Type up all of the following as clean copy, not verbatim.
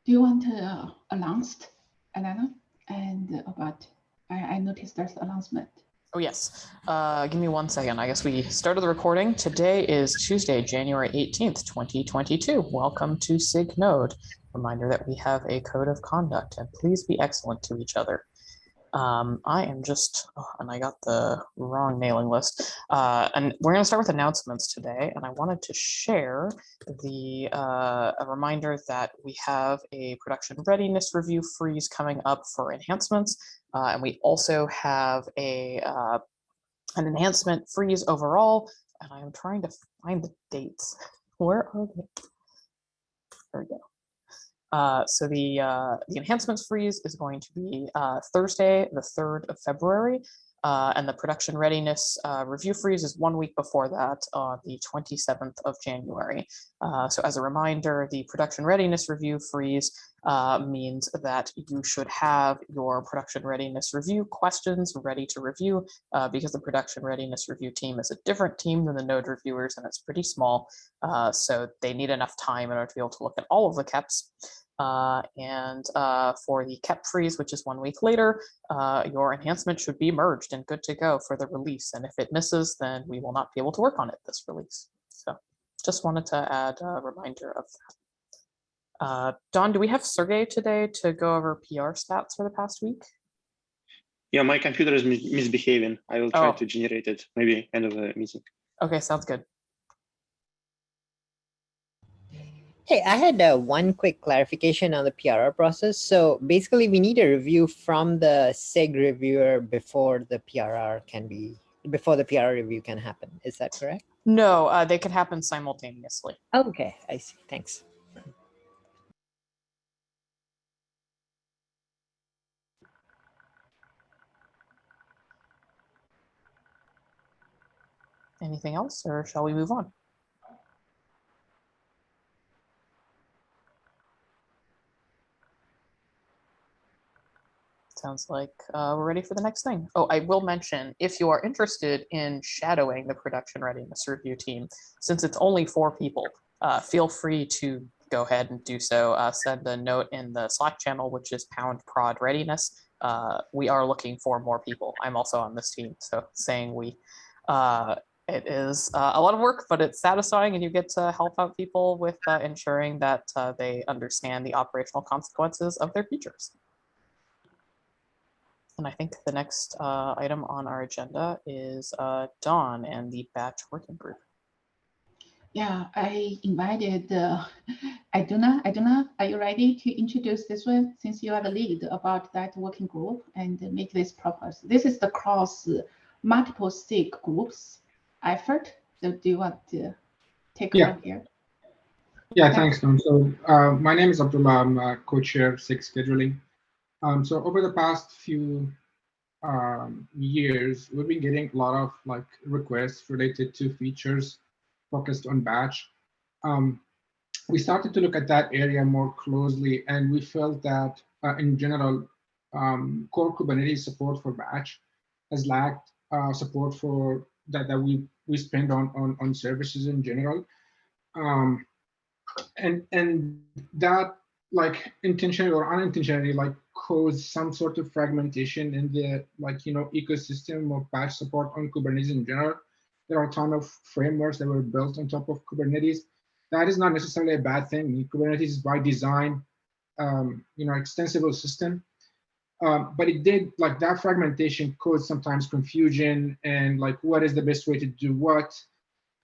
Do you want to announce, Alana? And about, I noticed there's announcement. Oh, yes. Give me 1 second. I guess we started the recording. Today is Tuesday, January 18th, 2022. Welcome to SIG Node. Reminder that we have a code of conduct, and please be excellent to each other. I am just, and I got the wrong mailing list. And we're going to start with announcements today. And I wanted to share a reminder that we have a production readiness review freeze coming up for enhancements. And we also have an enhancement freeze overall. And I am trying to find the dates. Where are they? There we go. So the enhancements freeze is going to be Thursday, the 3rd of February, and the production readiness review freeze is 1 week before that on the 27th of January. So as a reminder, the production readiness review freeze means that you should have your production readiness review questions ready to review because the production readiness review team is a different team than the node reviewers, and it's pretty small. So they need enough time in order to be able to look at all of the KEPs. And for the KEP freeze, which is 1 week later, your enhancement should be merged and good to go for the release. And if it misses, then we will not be able to work on it this release. So just wanted to add a reminder of that. Don, do we have Sergey today to go over PR stats for the past week? Yeah, my computer is misbehaving. I will try to generate it maybe end of the meeting. Okay, sounds good. Hey, I had one quick clarification on the PRR process. So basically, we need a review from the SIG reviewer before the PRR review can happen. Is that correct? No, they can happen simultaneously. Okay, I see. Thanks. Anything else, or shall we move on? Sounds like we're ready for the next thing. Oh, I will mention, if you are interested in shadowing the production readiness review team, since it's only 4 people, feel free to go ahead and do so. Send a note in the Slack channel, which is #prod readiness. We are looking for more people. I'm also on this team, so saying we, it is a lot of work, but it's satisfying, and you get to help out people with ensuring that they understand the operational consequences of their features. And I think the next item on our agenda is Dawn and the batch working group. Yeah, I invited Iduna. Iduna, are you ready to introduce this one, since you are the lead about that working group and make this purpose? This is the cross multiple SIG groups effort. So do you want to take over here? Yeah, thanks, Tom. So my name is Abdullah. I'm co-chair SIG scheduling. So over the past few years, we've been getting a lot of requests related to features focused on batch. We started to look at that area more closely, and we felt that in general, core Kubernetes support for batch has lacked support for that we spend on services in general. And that intentionally or unintentionally cause some sort of fragmentation in the ecosystem of batch support on Kubernetes in general. There are a ton of frameworks that were built on top of Kubernetes. That is not necessarily a bad thing. Kubernetes is by design, extensible system. But it did that fragmentation caused sometimes confusion and what is the best way to do what.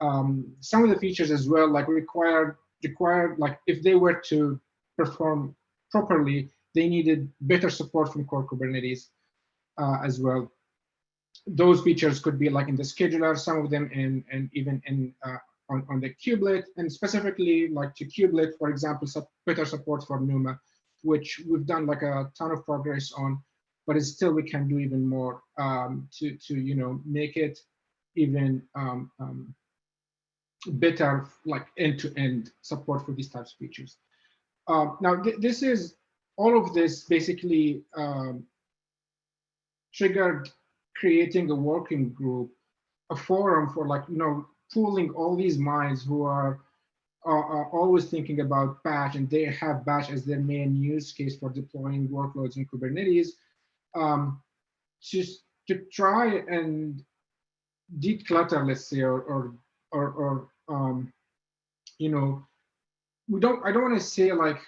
Some of the features as well required if they were to perform properly, they needed better support from core Kubernetes as well. Those features could be in the scheduler, some of them and even in on the kubelet, and specifically to kubelet, for example, better support for NUMA, which we've done a ton of progress on, but it's still we can do even more to make it even better end-to-end support for these types of features. Now, this is all of this basically triggered creating a working group, a forum for pooling all these minds who are are always thinking about batch, and they have batch as their main use case for deploying workloads in Kubernetes, just to try and declutter, let's say, or you know, I don't want to say like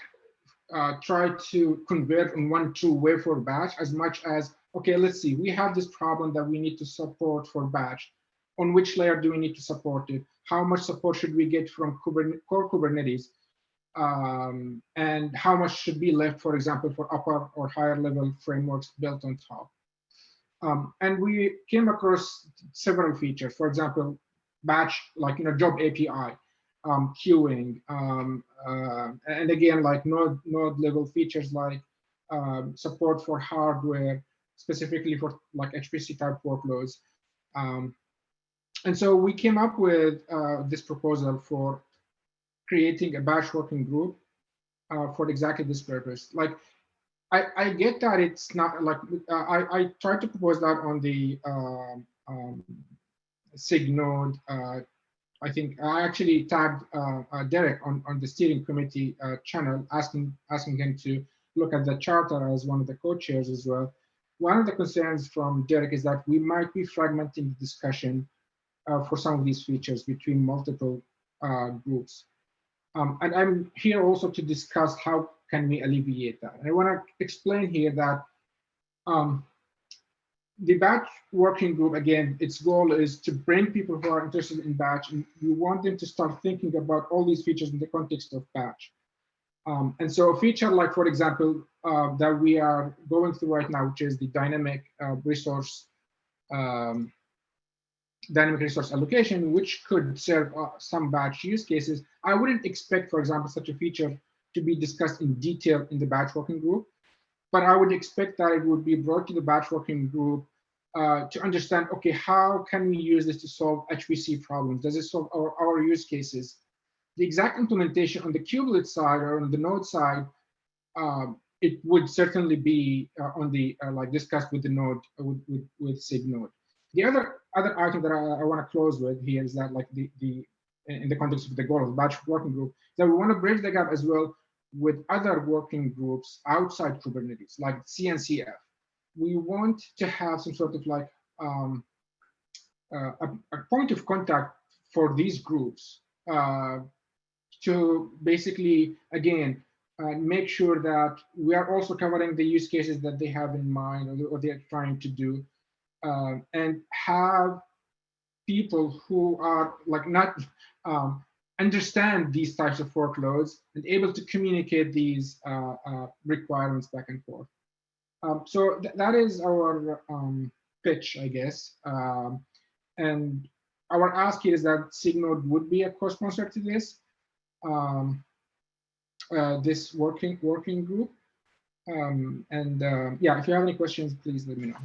try to convert in one true way for batch as much as, okay, let's see, we have this problem that we need to support for batch. On which layer do we need to support it? How much support should we get from core Kubernetes? And how much should be left, for example, for upper or higher level frameworks built on top? And we came across several features. For example, batch, like job API, queuing, and again, like node level features like support for hardware, specifically for like Hpc type workloads. And so we came up with this proposal for creating a batch working group for exactly this purpose. Like, I get that it's not like, I tried to propose that on the SIG Node. I think I actually tagged Derek on the steering committee channel, asking him to look at the charter as one of the co-chairs as well. One of the concerns from Derek is that we might be fragmenting the discussion for some of these features between multiple groups. And I'm here also to discuss how can we alleviate that. And I want to explain here that the batch working group, again, its goal is to bring people who are interested in batch, and we want them to start thinking about all these features in the context of batch. And so a feature like, for example, that we are going through right now, which is the dynamic resource allocation, which could serve some batch use cases. I wouldn't expect, for example, such a feature to be discussed in detail in the batch working group, but I would expect that it would be brought to the batch working group to understand, okay, how can we use this to solve HPC problems? Does it solve our use cases? The exact implementation on the kubelet side or on the node side, it would certainly be on the like discussed with the node with SIG Node. The other item that I want to close with here is that, like, in the context of the goal of the batch working group, that we want to bridge the gap as well with other working groups outside Kubernetes, like CNCF. We want to have some sort of like a point of contact for these groups to basically, again, make sure that we are also covering the use cases that they have in mind or they're trying to do, and have people who are like not understand these types of workloads and able to communicate these requirements back and forth. So that is our pitch, I guess. And our ask here is that SIG Node would be a co-sponsor to this this working group. Yeah, if you have any questions, please let me know.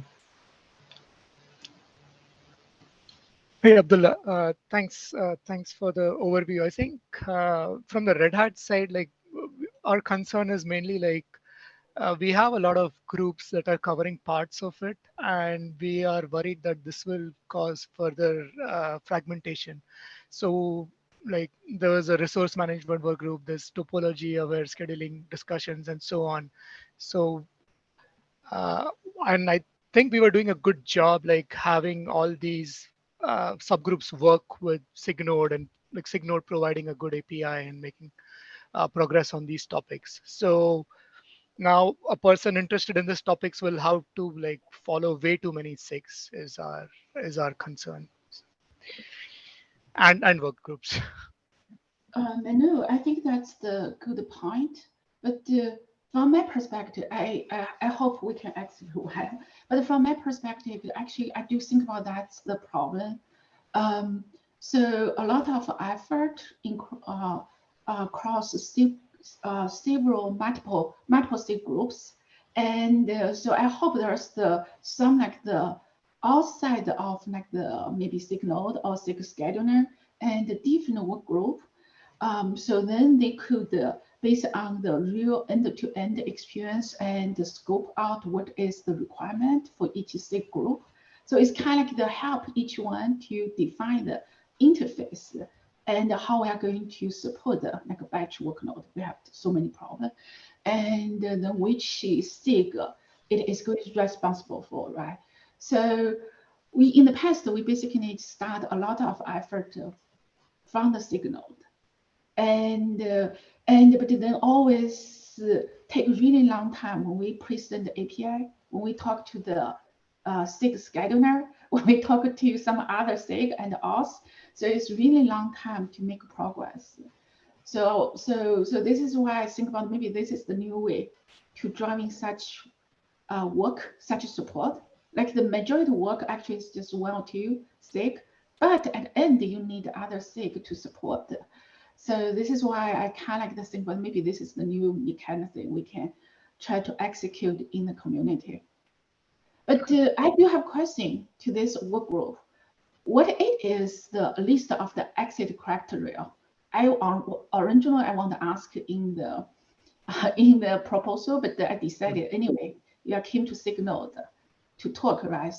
Hey, Abdullah, thanks for the overview. I think from the Red Hat side, like, our concern is mainly like we have a lot of groups that are covering parts of it, and we are worried that this will cause further fragmentation. So, like, there was a resource management work group, there's topology aware scheduling discussions, and so on. So, and I think we were doing a good job, like having all these subgroups work with SIG Node, and like SIG Node providing a good API and making progress on these topics. So now a person interested in these topics will have to like follow way too many SIGs is our concern, and work groups. No, I think that's the good point. But from my perspective, I hope we can execute well. But from my perspective, actually, I do think about that's the problem. So a lot of effort in across several multiple SIG groups, and so I hope there's some like the outside of like the maybe SIG Node or SIG scheduler and the different work group. So then they could, based on the real end-to-end experience and scope out what is the requirement for each SIG group. So it's kind of like the help each one to define the interface and how we are going to support like a batch workload. We have so many problems, and then which SIG it is going to be responsible for, right? So we in the past we basically start a lot of effort from the SIG node, and but then always take really long time when we present the API, when we talk to the SIG scheduler, when we talk to some other SIG and us. So it's really long time to make progress. So this is why I think about maybe this is the new way to driving such work, such support. Like the majority work actually is just one or two SIG, but at the end you need other SIG to support. So this is why I kind of like to think, well, maybe this is the new mechanism we can try to execute in the community. But I do have a question to this work group. What it is the list of the exit criteria? Originally I want to ask in the proposal, but I decided anyway. You are keen to SIG node to talk, right?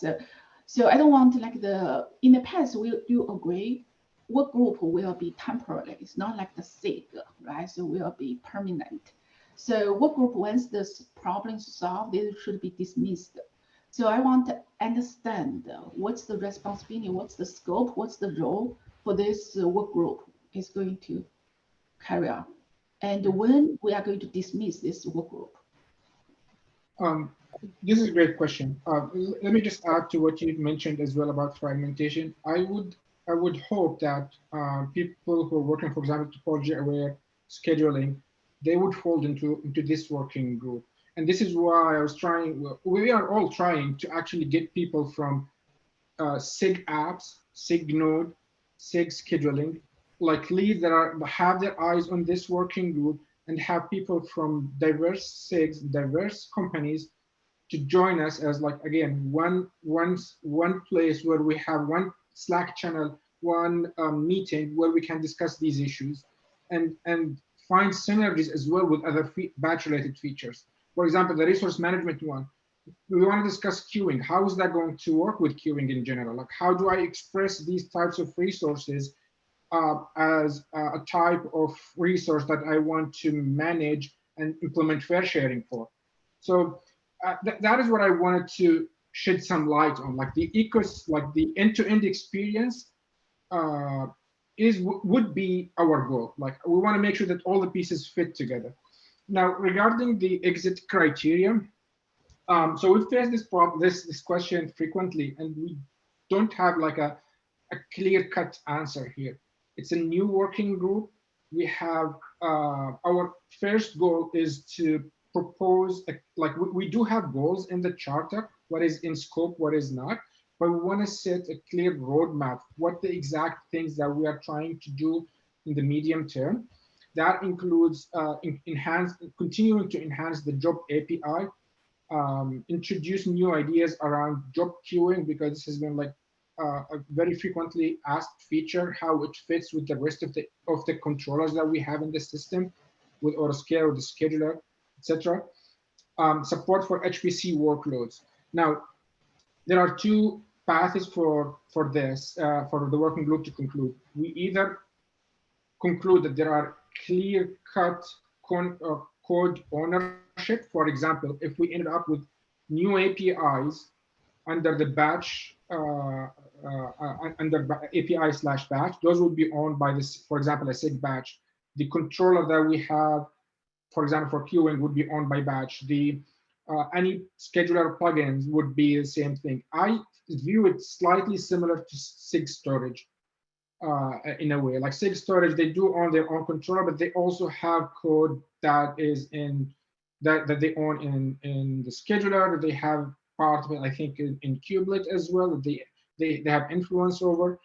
So I don't want like in the past we do agree work group will be temporary. It's not like the SIG, right? So will be permanent. So work group, once this problem is solved, it should be dismissed. So I want to understand what's the responsibility, what's the scope, what's the role for this work group is going to carry on, and when we are going to dismiss this work group. This is a great question. Let me just add to what you mentioned as well about fragmentation. I would hope that people who are working, for example, topology-aware scheduling, they would fold into this working group. And this is why I was trying. We are all trying to actually get people from SIG apps, SIG Node, SIG scheduling, like leads that have their eyes on this working group, and have people from diverse SIGs, diverse companies to join us as like, again, one place where we have one Slack channel, one meeting where we can discuss these issues and find synergies as well with other batch related features. For example, the resource management one, we want to discuss queuing. How is that going to work with queuing in general? Like, how do I express these types of resources as a type of resource that I want to manage and implement fair sharing for? So that is what I wanted to shed some light on, like the the end-to-end experience would be our goal. Like, we want to make sure that all the pieces fit together. Now, regarding the exit criteria, so we've faced this question frequently, and we don't have like a clear-cut answer here. It's a new working group. We have our first goal is to propose, we do have goals in the charter, what is in scope, what is not, but we want to set a clear roadmap, what the exact things that we are trying to do in the medium term. That includes continuing to enhance the job API, introduce new ideas around job queuing, because this has been like a very frequently asked feature, how it fits with the rest of the controllers that we have in the system, with autoscale or the scheduler, etc. Support for Hpc workloads. Now, there are two paths for this, for the working group to conclude. We either conclude that there are clear-cut code ownership. For example, if we ended up with new APIs under the batch, under API/batch, those would be owned by this, for example, a SIG batch. The controller that we have, for example, for queuing, would be owned by batch. Any scheduler plugins would be the same thing. I view it slightly similar to SIG storage in a way. Like SIG storage, they do own their own controller, but they also have code that is that they own in the scheduler, that they have part of it, I think, in kubelet as well, that they have influence over.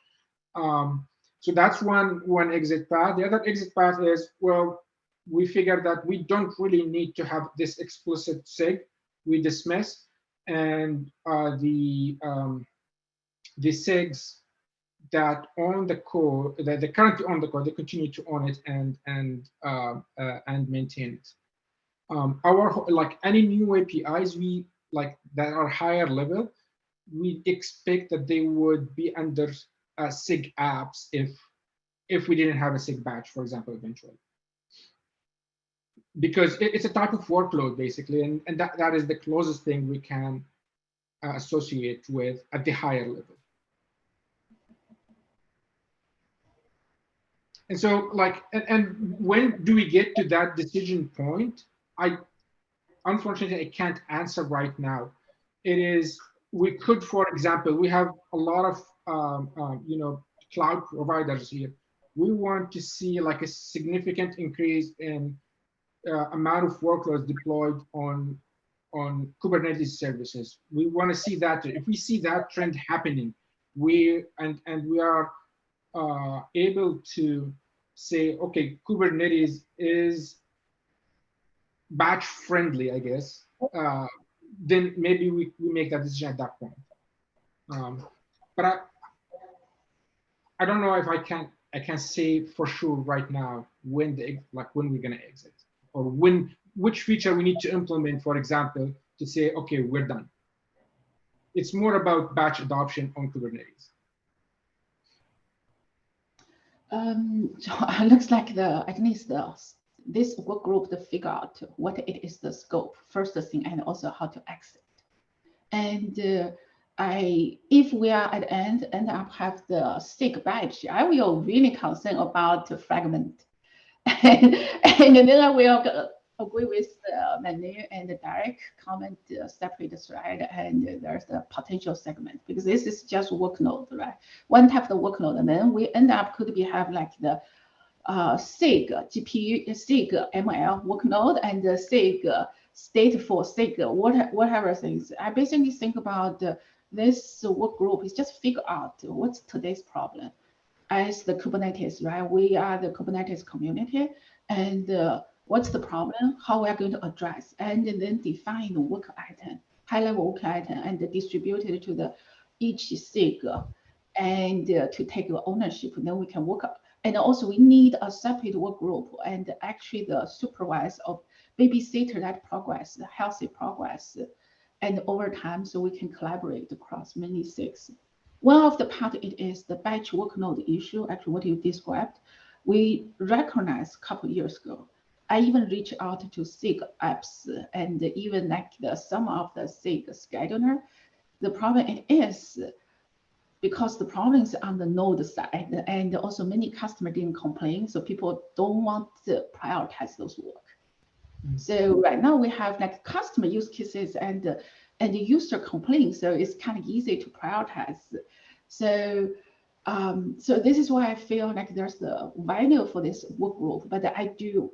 So that's one exit path. The other exit path is, well, we figure that we don't really need to have this explicit SIG. We dismiss, and the SIGs that own the code, that they currently own the code, they continue to own it and maintain it. Like any new APIs that are higher level, we expect that they would be under SIG apps if if we didn't have a SIG batch, for example, eventually. Because it's a type of workload, basically, and that is the closest thing we can associate with at the higher level. And so, like, and when do we get to that decision point? Unfortunately, I can't answer right now. It is, we could, for example, we have a lot of, you know, cloud providers here. We want to see like a significant increase in amount of workloads deployed on Kubernetes services. We want to see that. If we see that trend happening, we are able to say, okay, Kubernetes is batch friendly, I guess, then maybe we make that decision at that point. But I don't know if I can say for sure right now when we're gonna exit, or which feature we need to implement, for example, to say, okay, we're done. It's more about batch adoption on Kubernetes. So it looks like at least this work group to figure out what it is the scope, first thing, and also how to exit. And if we are at the end up have the SIG batch, I will really concern about the fragment. and then I will agree with Manu and Derek comment separate thread, and there's the potential segment, because this is just workload, right? One type of workload, and then we end up could be have like the SIG GPU, SIG ML workload, and the SIG stateful SIG whatever things. I basically think about this work group is just figure out what's today's problem. As the Kubernetes, right? We are the Kubernetes community, and what's the problem? How we are going to address, and then define the work item, high-level work item, and distribute it to the each SIG, and to take ownership. And then we can work. And also, we need a separate work group, and actually the supervise of babysitter that progress, the healthy progress, and over time, so we can collaborate across many SIGs. One of the part it is the batch workload issue, actually what you described. We recognized a couple of years ago. I even reached out to SIG apps and even like some of the SIG scheduler. The problem it is because the problem is on the node side, and also many customers didn't complain, so people don't want to prioritize those work. So right now we have like customer use cases and the user complain, so it's kind of easy to prioritize. So so this is why I feel like there's the value for this work group, but I do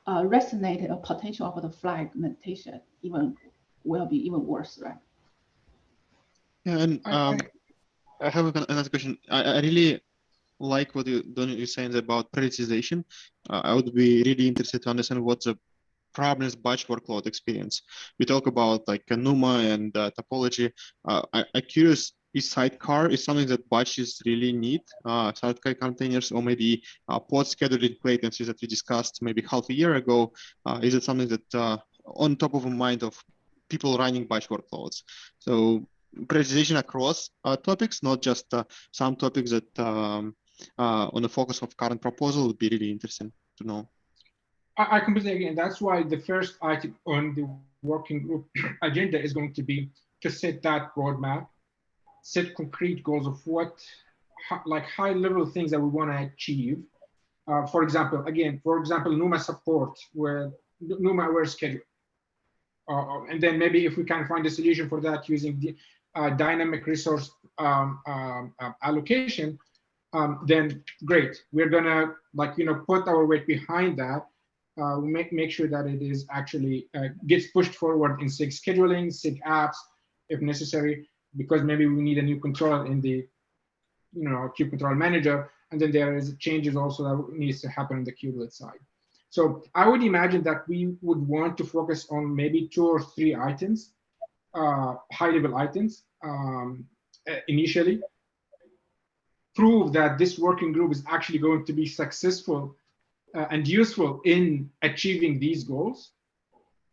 resonate a potential of the fragmentation will be even worse, right? Yeah, and I have another question. I really like what you're saying about prioritization. I would be really interested to understand what the problems batch workload experience. We talk about like NUMA and topology. I'm curious, is sidecar is something that batches really need, sidecar containers, or maybe pod scheduling latencies that we discussed maybe half a year ago? Is it something that on top of the mind of people running batch workloads? So prioritization across topics, not just some topics that on the focus of current proposal would be really interesting to know. I completely agree, and that's why the first item on the working group agenda is going to be to set that roadmap, set concrete goals of what, like high-level things that we want to achieve. For example, NUMA support, where NUMA aware schedule, and then maybe if we can find a solution for that using the dynamic resource allocation, then great. We're gonna put our weight behind that. Make sure that it is actually gets pushed forward in SIG scheduling, SIG apps, if necessary, because maybe we need a new control in the kube control manager, and then there is changes also that needs to happen on the kubelet side. So I would imagine that we would want to focus on maybe 2 or 3 items, high-level items initially, prove that this working group is actually going to be successful and useful in achieving these goals,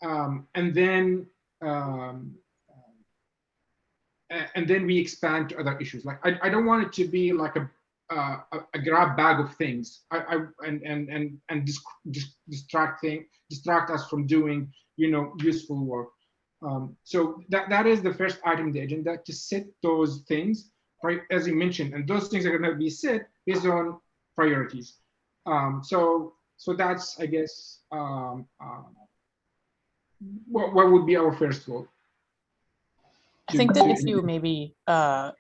and then we expand to other issues. Like I don't want it to be like a a grab bag of things and distract us from doing useful work. So that is the first item in the agenda, to set those things, right, as you mentioned, and those things are going to be set based on priorities. So that's, I guess, what would be our first goal. I think that if you maybe,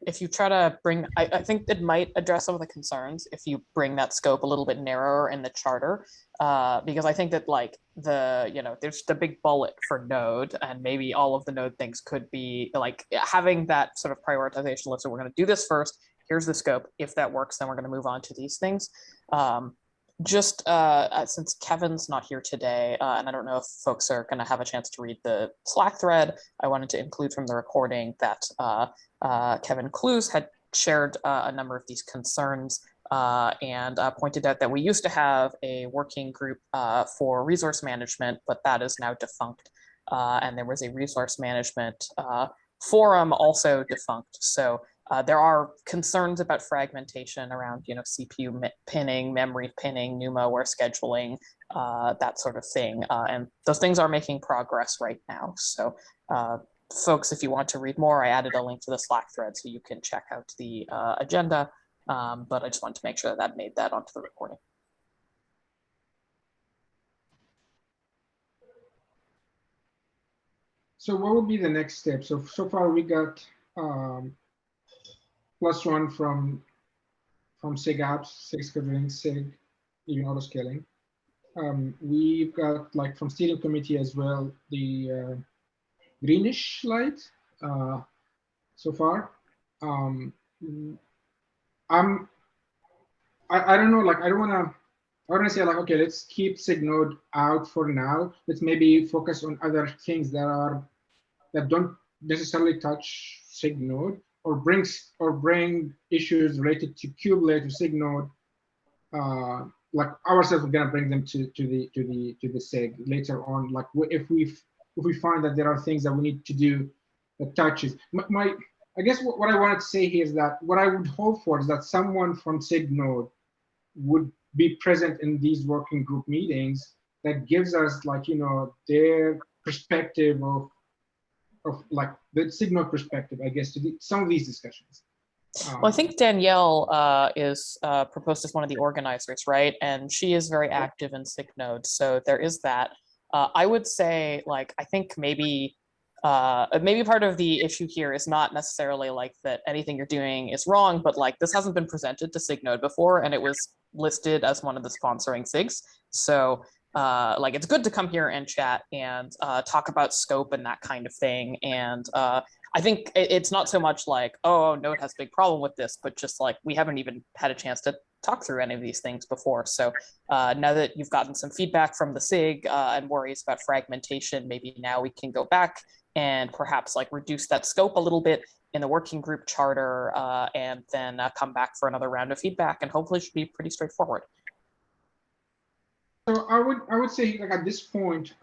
if you try to bring, I think it might address some of the concerns if you bring that scope a little bit narrower in the charter, because I think that like there's the big bullet for node, and maybe all of the node things could be like having that sort of prioritization list. So we're going to do this first. Here's the scope. If that works, then we're going to move on to these things. Just since Kevin's not here today, and I don't know if folks are going to have a chance to read the Slack thread, I wanted to include from the recording that Kevin Clues had shared a number of these concerns and pointed out that we used to have a working group for resource management, but that is now defunct. And there was a resource management forum also defunct. So there are concerns about fragmentation around, CPU pinning, memory pinning, pneumo-aware scheduling, that sort of thing. And those things are making progress right now. So folks, if you want to read more, I added a link to the Slack thread so you can check out the agenda. But I just wanted to make sure that made that onto the recording. So what would be the next step? So far we got +1 from SIG apps, SIG scheduling, SIG, even auto scaling. We've got, like, from steering committee as well, the greenish light so far. I don't know, like, I don't want to say like, okay, let's keep SIG Node out for now. Let's maybe focus on other things that don't necessarily touch SIG Node, or bring issues related to Kubernetes or SIG Node. Like ourselves, we're gonna bring them to the SIG later on. Like if we find that there are things that we need to do that touches I guess what I wanted to say here is that what I would hope for is that someone from SIG Node would be present in these working group meetings that gives us, like, their perspective of like the SIG Node perspective, I guess, to some of these discussions. Well, I think Danielle is proposed as one of the organizers, right? And she is very active in SIG Node, so there is that. I would say, like, I think maybe part of the issue here is not necessarily like that anything you're doing is wrong, but like this hasn't been presented to SIG Node before, and it was listed as one of the sponsoring SIGs. So like it's good to come here and chat and talk about scope and that kind of thing. And I think it's not so much like, oh, Node has a big problem with this, but just like we haven't even had a chance to talk through any of these things before. So now that you've gotten some feedback from the SIG and worries about fragmentation, maybe now we can go back and perhaps like reduce that scope a little bit in the working group charter, and then come back for another round of feedback, and hopefully it should be pretty straightforward. So I would say, like, at this point,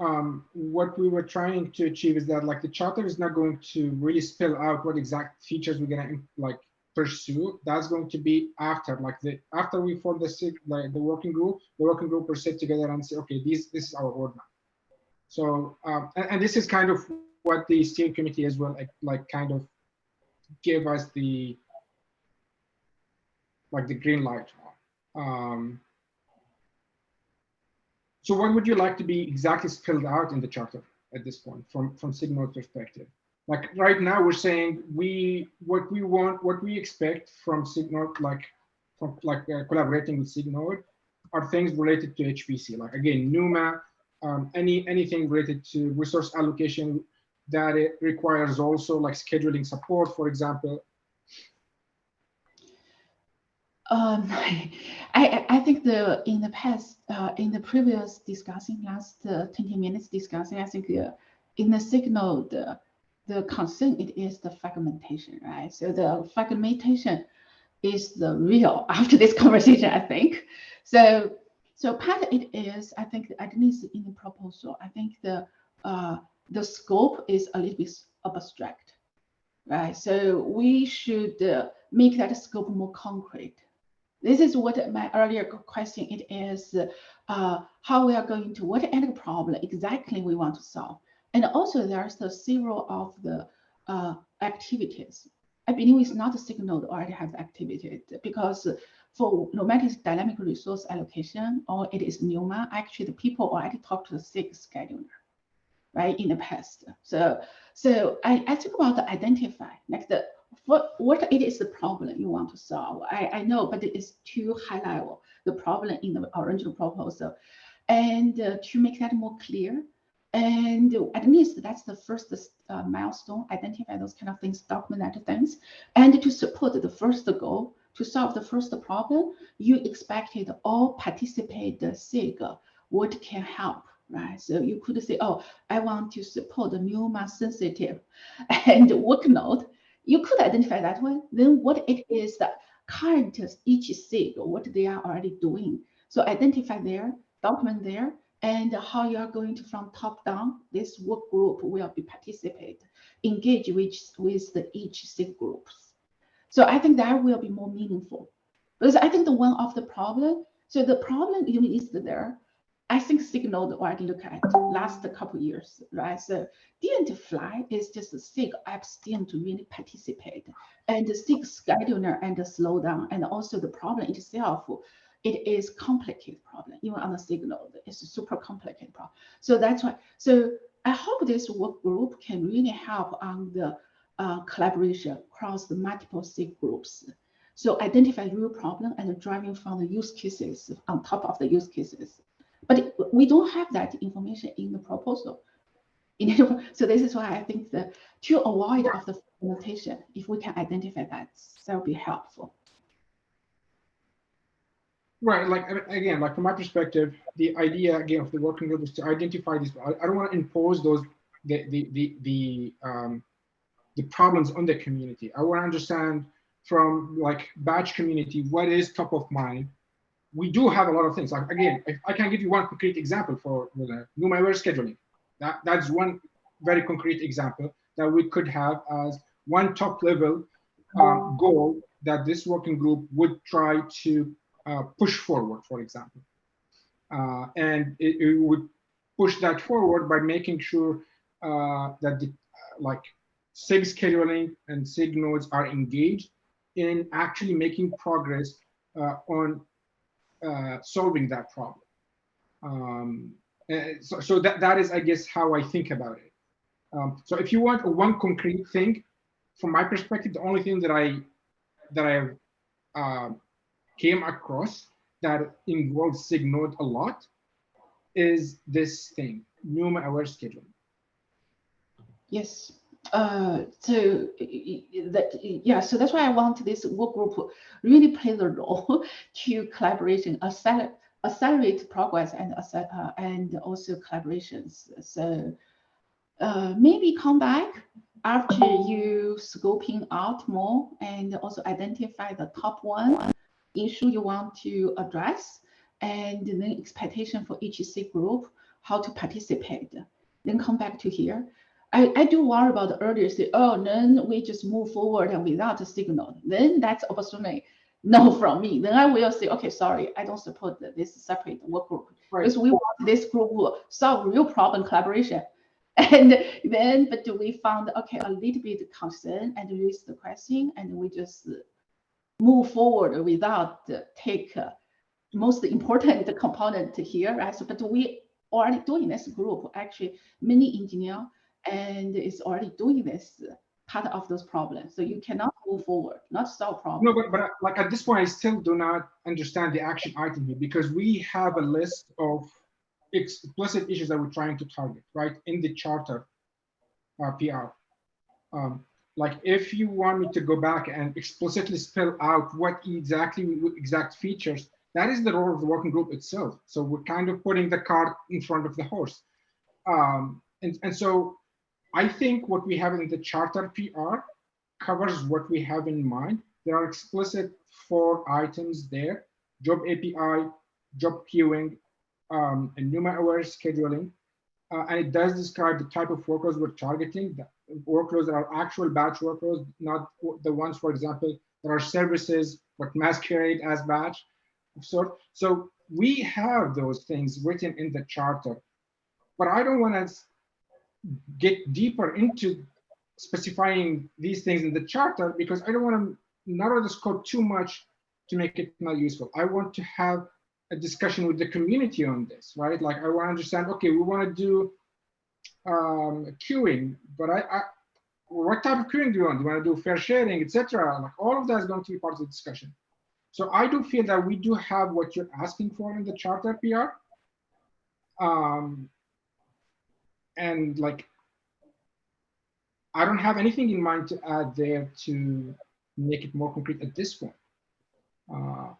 what we were trying to achieve is that, like, the charter is not going to really spell out what exact features we're gonna like pursue. That's going to be after, like, after we form the SIG, like the working group will sit together and say, okay, this is our roadmap. So and this is kind of what the steering committee as well, like kind of gave us the green light on. So what would you like to be exactly spelled out in the charter at this point from SIG Node perspective? Like right now we're saying what we expect from SIG Node, collaborating with SIG Node, are things related to HPC. Like, again, NUMA, anything related to resource allocation that it requires also like scheduling support, for example. I think in the past, in the previous discussing, last 20 minutes discussing, I think in the SIG Node, the concern it is the fragmentation, right? So the fragmentation is the real after this conversation, I think. So part of it is, I think, at least in the proposal, I think the scope is a little bit abstract, right? So we should make that scope more concrete, This is what my earlier question it is, how we are going to, what end problem exactly we want to solve. And also there's the several of the activities. I believe it's not a SIG node already has activated, because for no matter it's dynamic resource allocation or it is NUMA, actually the people already talk to the SIG scheduler, right, in the past. So I think about the identify, like the what it is the problem you want to solve. I know, but it is too high level, the problem in the original proposal. And to make that more clear, and at least that's the first milestone, identify those kind of things, document that things, and to support the first goal, to solve the first problem, you expected all participate the SIG, what can help, right? So you could say, oh, I want to support the NUMA sensitive and workload. You could identify that one. Then what it is that current each SIG, what they are already doing. So identify there, document there, and how you are going to from top down, this work group will be participate, engage with the each SIG groups. So I think that will be more meaningful. Because I think the one of the problem, so the problem you listed there, I think SIG node already look at last couple years, right? So didn't fly, is just a SIG apps didn't really participate. And the SIG scheduler and the slowdown, and also the problem itself, it is complicated problem. Even on the SIG node, it's a super complicated problem. So that's why, so I hope this work group can really help on the collaboration across the multiple SIG groups. So identify real problem and driving from the use cases on top of the use cases. But we don't have that information in the proposal. So this is why I think that to avoid of the fragmentation, if we can identify that, that would be helpful. Right, like again, like from my perspective, the idea again of the working group is to identify these. I don't want to impose those the problems on the community. I want to understand from like batch community what is top of mind. We do have a lot of things. Like again, if I can give you one concrete example for NUMA-aware scheduling. That's one very concrete example that we could have as one top level goal that this working group would try to push forward, for example. And it would push that forward by making sure that the like SIG scheduling and SIG nodes are engaged in actually making progress on solving that problem. So that is, I guess, how I think about it. So if you want one concrete thing, from my perspective, the only thing that I came across that involves SIG node a lot is this thing, NUMA-aware scheduling. Yes. So that's why I want this work group really play the role to collaboration, accelerate progress and also collaborations. So maybe come back after you scoping out more and also identify the top one issue you want to address, and then expectation for each SIG group, how to participate. Then come back to here. I do worry about the earlier say, oh, then we just move forward and without a signal. Then that's opportunity no from me. Then I will say, okay, sorry, I don't support this separate work group. Right. Because we want this group will solve real problem collaboration. And then, but we found, okay, a little bit concern and raise the question, and we just move forward without take most important component here, right? So, but we already doing this group, actually, many engineers, and it's already doing this part of those problems. So you cannot move forward, not solve problems. No, but like at this point, I still do not understand the action item here, because we have a list of explicit issues that we're trying to target, right, in the charter PR. Like if you want me to go back and explicitly spell out what exact features, that is the role of the working group itself. So we're kind of putting the cart in front of the horse. And so I think what we have in the charter PR covers what we have in mind. There are explicit 4 items there: job API, job queuing, and NUMA-aware scheduling. And it does describe the type of workloads we're targeting, the workloads that are actual batch workloads, not the ones, for example, There are services but masquerade as batch of sort. So we have those things written in the charter, but I don't want to get deeper into specifying these things in the charter because I don't want to narrow the scope too much to make it not useful. I want to have a discussion with the community on this, right? Like I want to understand, okay, we want to do queuing, but what type of queuing do you want? Do you want to do fair sharing, etc.? Like all of that is going to be part of the discussion. So I do feel that we do have what you're asking for in the charter PR. And like, I don't have anything in mind to add there to make it more concrete at this point.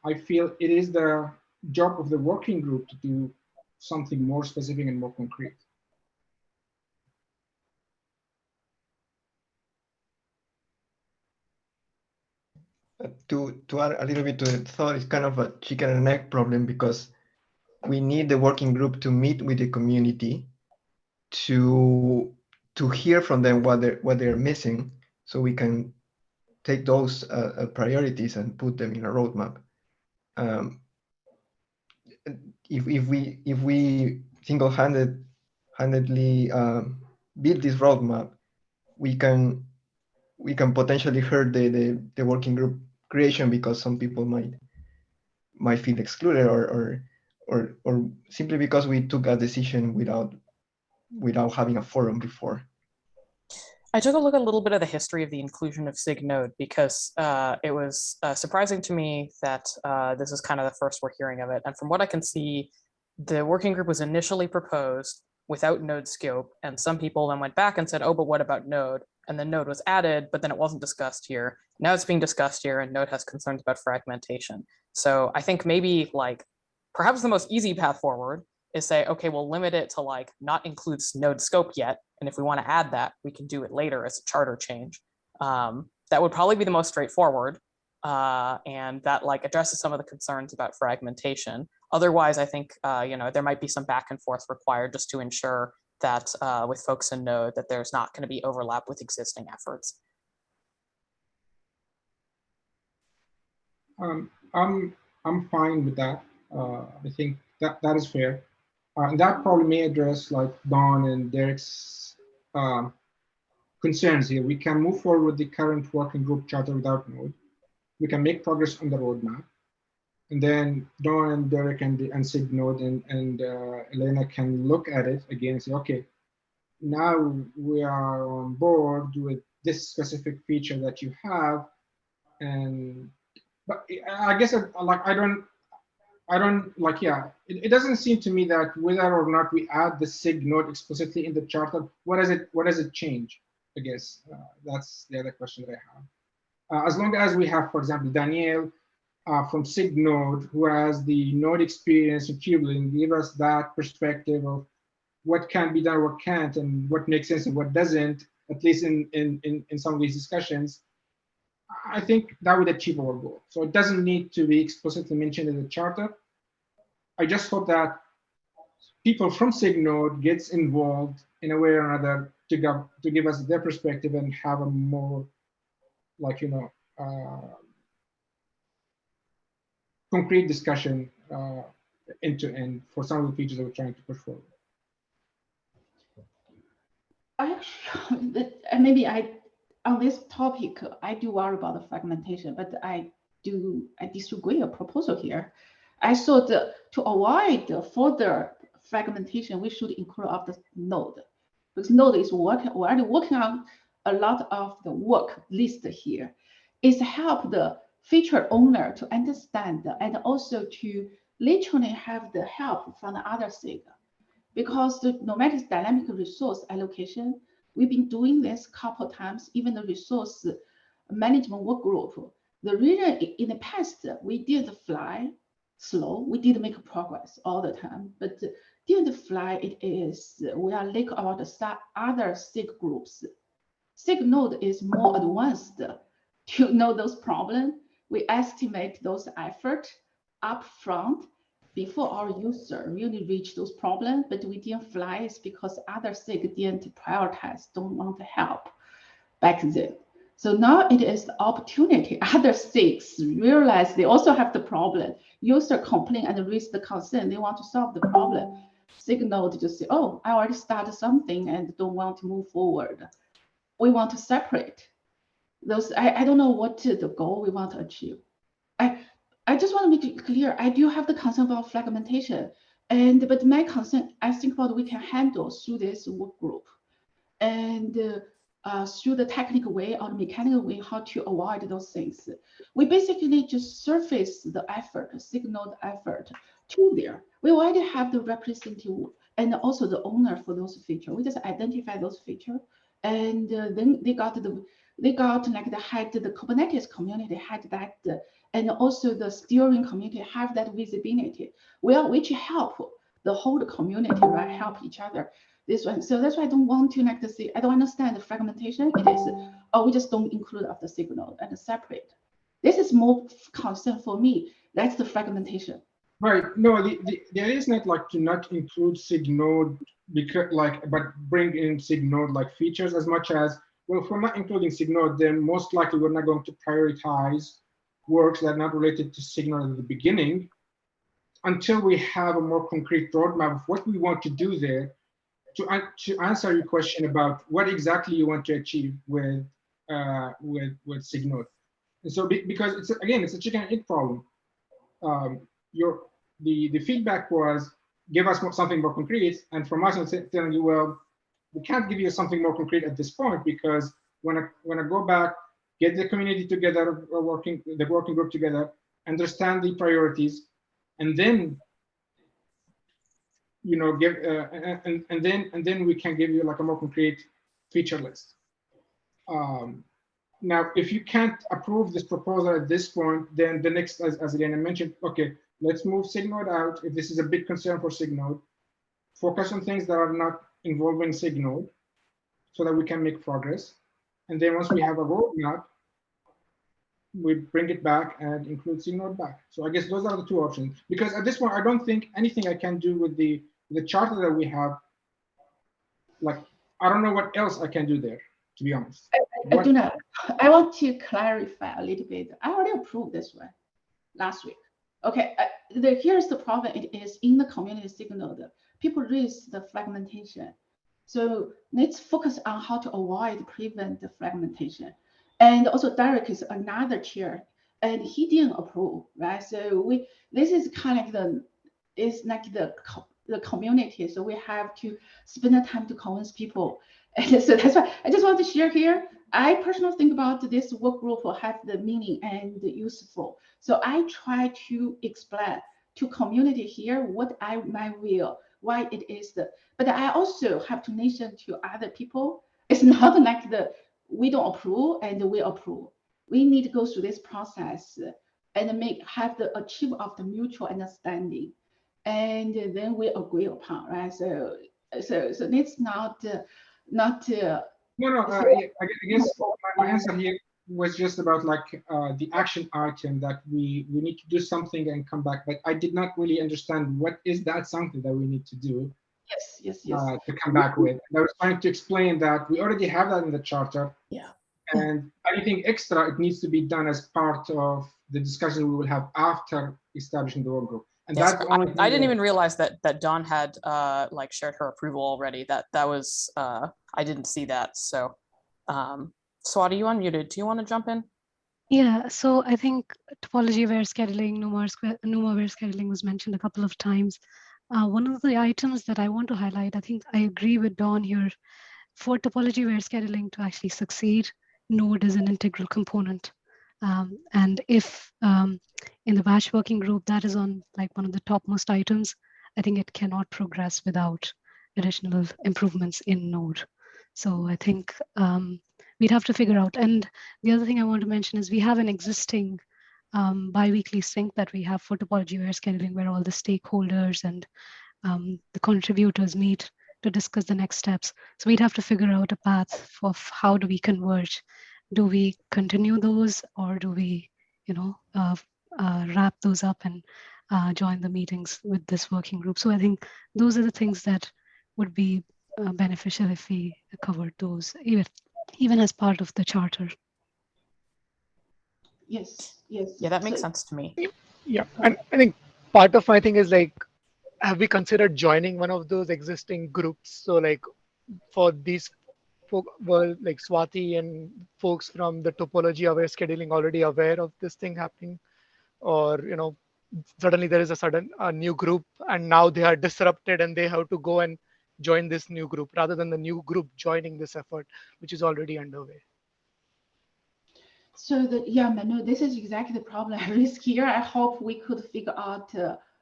I feel it is the job of the working group to do something more specific and more concrete. To add a little bit to the thought, it's kind of a chicken and egg problem because we need the working group to meet with the community to hear from them what they're missing, so we can take those priorities and put them in a roadmap. If we single-handedly build this roadmap, we can potentially hurt the working group creation because some people might feel excluded or simply because we took a decision without having a forum before. I took a look at a little bit of the history of the inclusion of SIG Node because it was surprising to me that this is kind of the first we're hearing of it. And from what I can see, the working group was initially proposed without node scope. And some people then went back and said, oh, but what about node? And then node was added, but then it wasn't discussed here. Now it's being discussed here and node has concerns about fragmentation. So I think maybe like perhaps the most easy path forward is say, okay, we'll limit it to like not include node scope yet. And if we want to add that, we can do it later as a charter change. That would probably be the most straightforward. And that like addresses some of the concerns about fragmentation. Otherwise, I think there might be some back and forth required just to ensure that with folks in Node that there's not going to be overlap with existing efforts. I'm fine with that. I think that is fair. And that probably may address like Don and Derek's concerns here. We can move forward with the current working group charter without Node. We can make progress on the roadmap. And then Don and Derek and SIG Node and Elena can look at it again and say, okay, now we are on board with this specific feature that you have. But I guess it doesn't seem to me that whether or not we add the SIG node explicitly in the charter, what does it change? I guess that's the other question that I have. As long as we have, for example, Danielle from SIG Node, who has the node experience in Kubernetes, give us that perspective of what can be done, what can't, and what makes sense and what doesn't, at least in some of these discussions. I think that would achieve our goal. So it doesn't need to be explicitly mentioned in the charter. I just hope that people from SIG Node gets involved in a way or another to give us their perspective and have a more, like, concrete discussion end to end for some of the features that we're trying to push forward. On this topic, I do worry about the fragmentation, but I disagree a proposal here. I thought to avoid further fragmentation, we should include of the node, because node is already working on a lot of the work list here. It's help the feature owner to understand and also to literally have the help from the other SIG. Because the nomadic dynamic resource allocation, we've been doing this a couple of times, even the resource management work group. The reason in the past, we did fly slow, we did make progress all the time, but during the fly, we are like about the other SIG groups. SIG node is more advanced to know those problems. We estimate those efforts up front before our user really reach those problems, but we didn't fly is because other SIG didn't prioritize, don't want to help back then. So now it is the opportunity. Other SIGs realize they also have the problem. User complain and raise the concern. They want to solve the problem. SIG Node just say, oh, I already started something and don't want to move forward. We want to separate those. I don't know what the goal we want to achieve. I just want to make it clear. I do have the concern about fragmentation, but my concern, I think about we can handle through this work group, and through the technical way or the mechanical way, how to avoid those things. We basically just surface the effort, signal the effort to there. We already have the representative and also the owner for those features. We just identify those features, and then they got like the Kubernetes community had that, and also the steering community have that visibility. Well, which help the whole community, right? Help each other. This one, so that's why I don't want to like to see. I don't understand the fragmentation. It is, oh, we just don't include of the signal and separate. This is more concern for me. That's the fragmentation. Right. No, the idea is not like to not include SIG Node because but bring in SIG Node like features as much as, well, if we're not including SIG Node, then most likely we're not going to prioritize works that are not related to SIG Node at the beginning until we have a more concrete roadmap of what we want to do there. To answer your question about what exactly you want to achieve with SIG Node. And so because it's a chicken and egg problem. The feedback was give us something more concrete, and from us telling you, well, we can't give you something more concrete at this point because when I go back, get the community together, the working group together, understand the priorities, and then give and then we can give you like a more concrete feature list. Now, if you can't approve this proposal at this point, then the next, as Elena mentioned, okay, let's move SIG Node out. If this is a big concern for SIG Node, focus on things that are not involving SIG Node so that we can make progress. And then once we have a roadmap, we bring it back and include SIG Node back. So I guess those are the two options. Because at this point, I don't think anything I can do with the charter that we have, like, I don't know what else I can do there, to be honest. I do not. I want to clarify a little bit. I already approved this one last week. Okay, here's the problem. It is in the community SIG Node. People raise the fragmentation. So let's focus on how to prevent the fragmentation. And also Derek is another chair, and he didn't approve, right? So this is kind of like the community. So we have to spend the time to convince people. And so that's why I just want to share here. I personally think about this work group will have the meaning and useful. So I try to explain to community here what my will, why it is but I also have to mention to other people. It's not like we don't approve and we approve. We need to go through this process and have the achieve of the mutual understanding, and then we agree upon, right? So it's not. No, I guess my answer here was just about like the action item that we need to do something and come back, but I did not really understand what is that something that we need to do. Yes. To come back with. And I was trying to explain that we already have that in the charter. Yeah. And anything extra, it needs to be done as part of the discussion we will have after establishing the work group. And yes, that's only I didn't even realize that Dawn had like shared her approval already. That was I didn't see that. So Swati, you unmuted. Do you want to jump in? Yeah, so I think topology-aware scheduling, NUMA-aware scheduling was mentioned a couple of times. One of the items that I want to highlight, I think I agree with Dawn here, for topology-aware scheduling to actually succeed, Node is an integral component. And if in the batch working group, that is on like one of the topmost items, I think it cannot progress without additional improvements in Node. So I think we'd have to figure out. And the other thing I want to mention is we have an existing bi-weekly sync that we have for topology-aware scheduling, where all the stakeholders and the contributors meet to discuss the next steps. So we'd have to figure out a path of how do we converge. Do we continue those, or do we, wrap those up and join the meetings with this working group? So I think those are the things that would be beneficial if we covered those, even as part of the charter. Yes, yes. Yeah, that makes So, sense to me. Yeah, and I think part of my thing is like, have we considered joining one of those existing groups? So like for these folk, well, like Swati and folks from the topology aware scheduling already aware of this thing happening, or suddenly there is a new group and now they are disrupted and they have to go and join this new group rather than the new group joining this effort, which is already underway. so yeah, Manu, this is exactly the problem I raised here. I hope we could figure out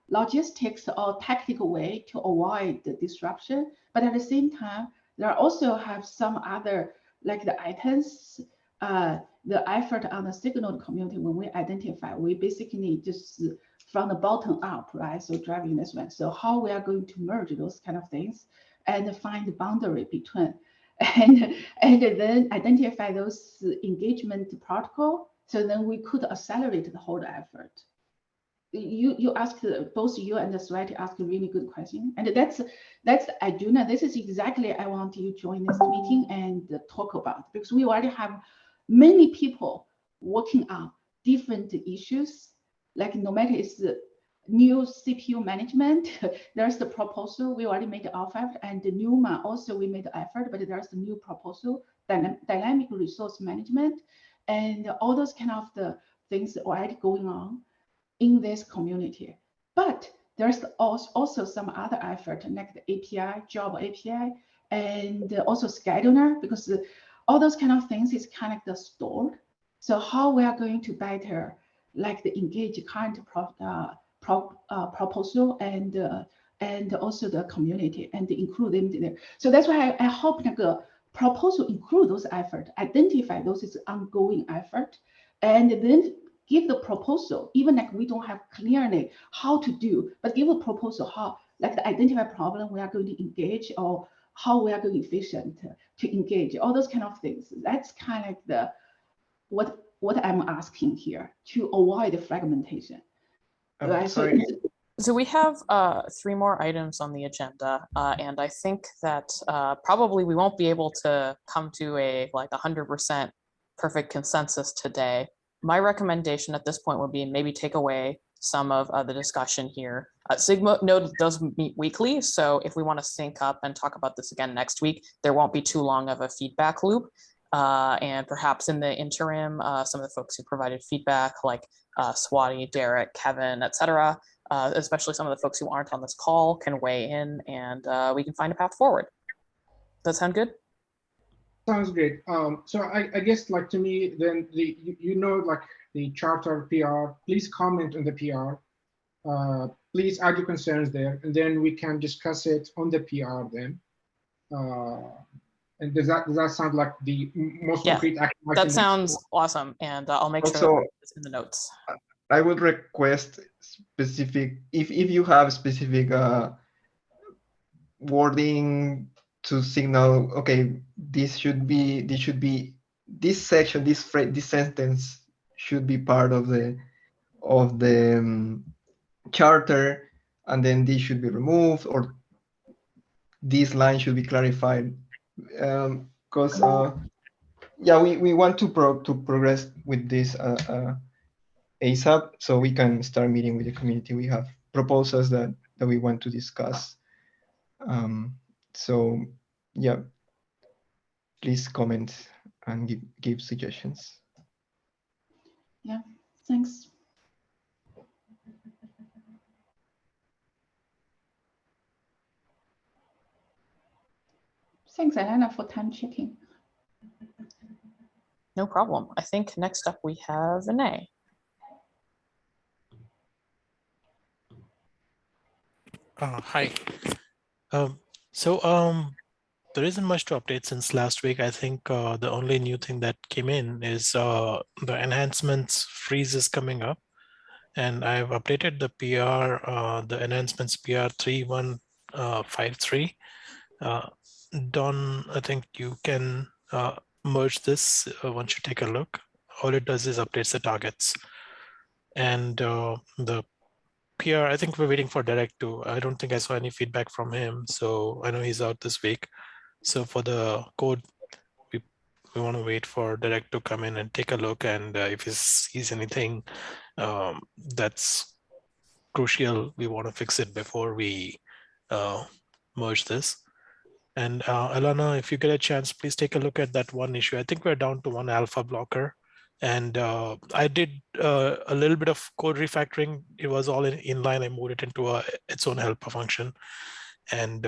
logistics or tactical way to avoid the disruption. But at the same time, there also have some other, like the items, the effort on the SIG Node community when we identify, we basically just from the bottom up, right? So driving this one. So how we are going to merge those kind of things and find the boundary between and then identify those engagement protocol. So then we could accelerate the whole effort. You asked, both you and Swati asked a really good question, and that's Arjuna. This is exactly I want you to join this meeting and talk about, because we already have many people working on different issues. Like no matter it's new CPU management, there's the proposal. We already made the effort, and the NUMA also we made the effort, but there's the new proposal, dynamic resource management, and all those kind of the things already going on in this community. But there's also some other effort like the API, job API, and also scheduler, because all those kind of things is kind of the stored. So how we are going to better like the engage current proposal and also the community and include them there. So that's why I hope like a proposal include those effort, identify those as ongoing effort, and then give the proposal, even like we don't have clearly how to do, but give a proposal how, like the identify problem we are going to engage, or how we are going efficient to engage, all those kind of things. That's kind of like the what I'm asking here to avoid the fragmentation. Right? Sorry. So we have 3 more items on the agenda, and I think that probably we won't be able to come to a like 100% perfect consensus today. My recommendation at this point would be maybe take away some of the discussion here. SIG Node does meet weekly, so if we want to sync up and talk about this again next week, there won't be too long of a feedback loop. And perhaps in the interim, some of the folks who provided feedback, like Swati, Derek, Kevin, etc., especially some of the folks who aren't on this call, can weigh in, and we can find a path forward. Does that sound good? Sounds great. So I guess like to me, then like the charter PR, please comment on the PR. Please add your concerns there, and then we can discuss it on the PR then. And does that sound like the most concrete action? That sounds awesome, and I'll make sure it's in the notes. I would request specific, if you have specific wording to signal, okay, this section, this sentence should be part of the charter, and then this should be removed, or this line should be clarified, because yeah, we want to progress with this ASAP, so we can start meeting with the community. We have proposals that we want to discuss. So yeah, please comment and give suggestions. Yeah, thanks. Thanks, Elena, for time checking. No problem. I think next up we have Vinay. Hi. There isn't much to update since last week. I think the only new thing that came in is the enhancements freeze is coming up, and I've updated the PR, the enhancements PR 3153. Don, I think you can merge this once you take a look. All it does is updates the targets, and the PR, I think we're waiting for Derek too. I don't think I saw any feedback from him, so I know he's out this week. So for the code, we want to wait for Derek to come in and take a look, and if he sees anything that's crucial, we want to fix it before we merge this. And Alana, if you get a chance, please take a look at that one issue. I think we're down to one alpha blocker. And I did a little bit of code refactoring. It was all in inline. I moved it into its own helper function. And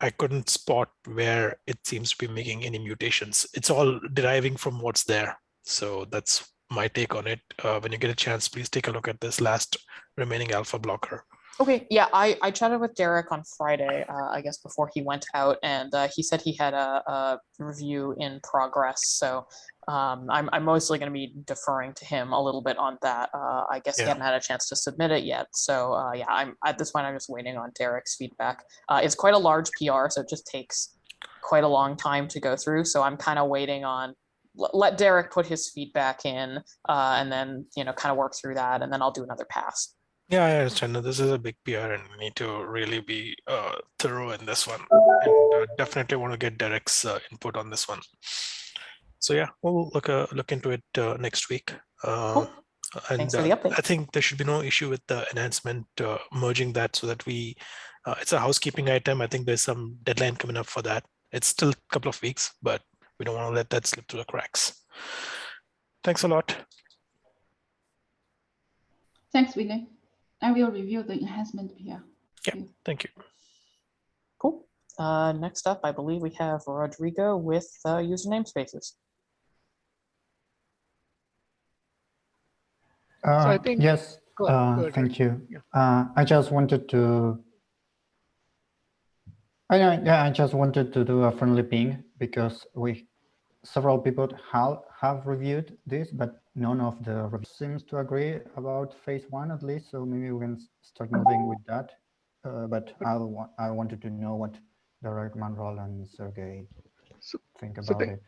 I couldn't spot where it seems to be making any mutations. It's all deriving from what's there. So that's my take on it. When you get a chance, please take a look at this last remaining alpha blocker. Okay, yeah, I chatted with Derek on Friday, I guess before he went out, and he said he had a review in progress. So I'm mostly going to be deferring to him a little bit on that. I guess he hadn't had a chance to submit it yet. So yeah, I'm at this point, I'm just waiting on Derek's feedback. It's quite a large PR, so it just takes quite a long time to go through. So I'm kind of waiting on, let Derek put his feedback in, and then, you know, kind of work through that, and then I'll do another pass. Yeah, I understand. This is a big PR and we need to really be thorough in this one. And definitely want to get Derek's input on this one. So yeah, we'll look into it next week. Cool. And Thanks for the update. I think there should be no issue with the enhancement merging that, so that we, it's a housekeeping item. I think there's some deadline coming up for that. It's still a couple of weeks, but we don't want to let that slip through the cracks. Thanks a lot. Thanks, Vinay. I will review the enhancement PR. Yeah, thank you. Cool. Next up, I believe we have Rodrigo with user namespaces. So I think, yes, go ahead. thank you. Yeah. I just wanted to, I just wanted to do a friendly ping because several people have reviewed this, but none of the reviews seems to agree about phase one at least. So maybe we can start moving with that. But I wanted to know what Derek, Manrol, and Sergey think about it.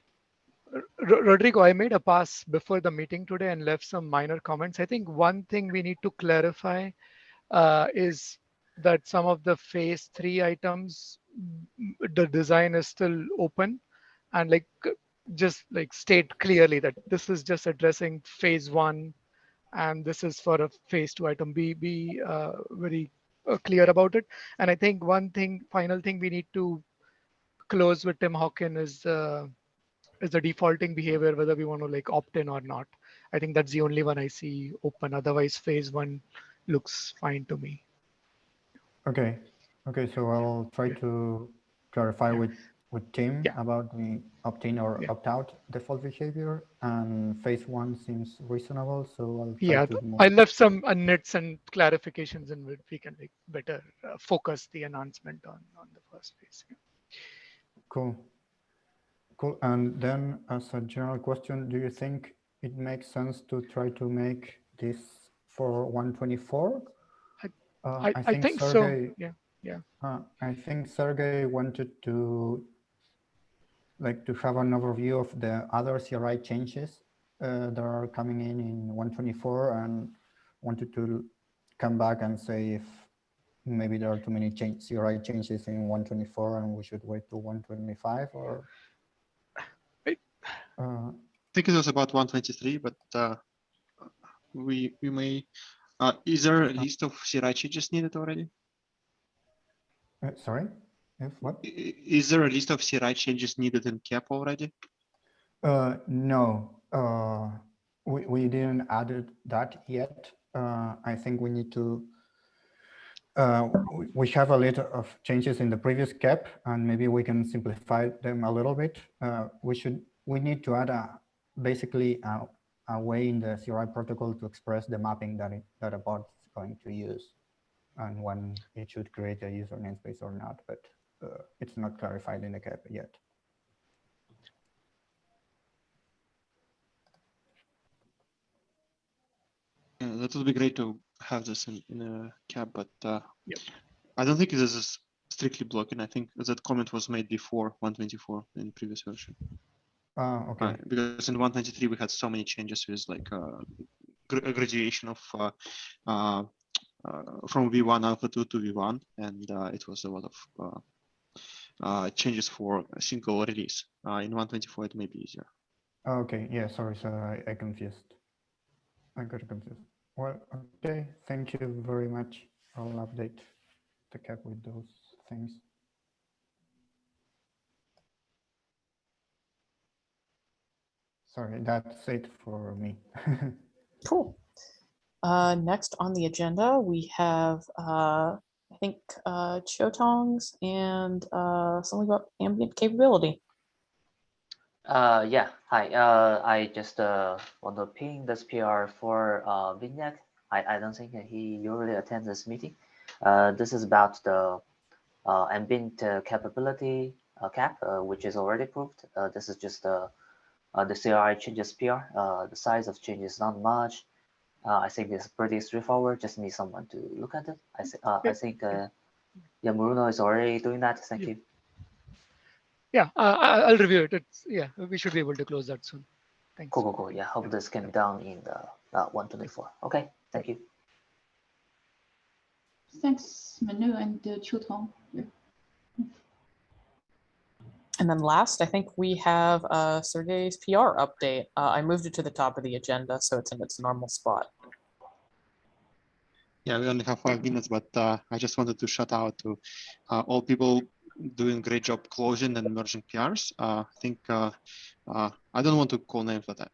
Rodrigo, I made a pass before the meeting today and left some minor comments. I think one thing we need to clarify is that some of the phase 3 items, the design is still open, and like just like state clearly that this is just addressing phase 1 and this is for a phase 2 item. Be very clear about it. And I think one thing, final thing we need to close with Tim Hawkin is the defaulting behavior, whether we want to like opt in or not. I think that's the only one I see open. Otherwise, phase 1 looks fine to me. Okay. Okay. So I'll try to clarify with Tim about the opt-in or opt-out default behavior, and phase 1 seems reasonable. So I'll try to move. I left some nits and clarifications in which we can like better focus the announcement on the first phase. Yeah. Cool. Cool. And then as a general question, do you think it makes sense to try to make this for 124? I think Sergey, so. Yeah. I think Sergey wanted to have an overview of the other CRI changes that are coming in 124, and wanted to come back and say if maybe there are too many CRI changes in 124 and we should wait to 125, or. I think it was about 123, but we may. Is there a list of CRI changes needed already? Sorry, if what? Is there a list of CRI changes needed in CAP already? No, we didn't add that yet. I think we need to. We have a lot of changes in the previous CAP, and maybe we can simplify them a little bit. We need to add basically a way in the CRI protocol to express the mapping that a bot is going to use, and when it should create a user namespace or not, but it's not clarified in the CAP yet. Yeah, that would be great to have this in a CAP, but I don't think this is strictly blocking. I think that comment was made before 124 in previous version. Okay. Because in 193 we had so many changes with like a graduation of from V1 alpha 2 to V1, and it was a lot of changes for a single release. In 124, it may be easier. Okay, yeah, sorry, so I confused. I got confused. Well, okay, thank you very much. I'll update the cap with those things. Sorry, that's it for me. Cool. Next on the agenda, we have, I think, Chotongs and something about ambient capability. Yeah, hi. I just want to ping this PR for Vignac. I don't think he usually attends this meeting. This is about the ambient capability cap, which is already approved. This is just the CRI changes PR. The size of change is not much. I think it's pretty straightforward. Just need someone to look at it. I think yeah, Bruno is already doing that. Thank you. Yeah, I'll review it. Yeah, we should be able to close that soon. Thanks. Cool. Yeah, hope this can be done in the 124. Okay, thank you. Thanks, Manu and Chutong. Yeah. And then last, I think we have Sergey's PR update. I moved it to the top of the agenda, so it's in its normal spot. Yeah, we only have 5 minutes, but I just wanted to shout out to all people doing a great job closing and merging PRs. I think I don't want to call names, but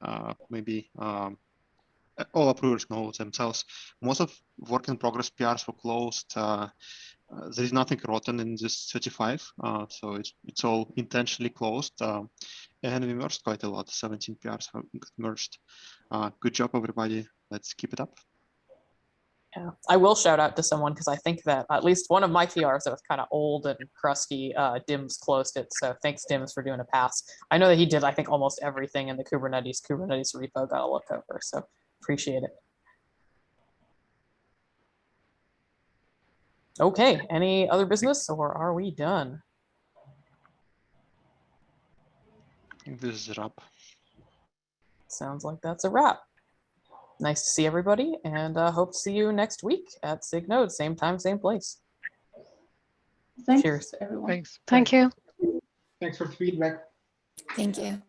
maybe all approvers know themselves. Most of work in progress PRs were closed. There is nothing rotten in this 35, so it's all intentionally closed. And we merged quite a lot. 17 PRs got merged. Good job, everybody. Let's keep it up. Yeah, I will shout out to someone because I think that at least one of my PRs that was kind of old and crusty, Dims closed it. So thanks, Dims, for doing a pass. I know that he did, I think, almost everything in the Kubernetes repo got a look over. So appreciate it. Okay, any other business or are we done? I think this is a wrap. Sounds like that's a wrap. Nice to see everybody, and hope to see you next week at SIG Node, same time, same place. Thanks, Cheers. everyone. Thanks. Thank you. Thanks for the feedback. Thank you.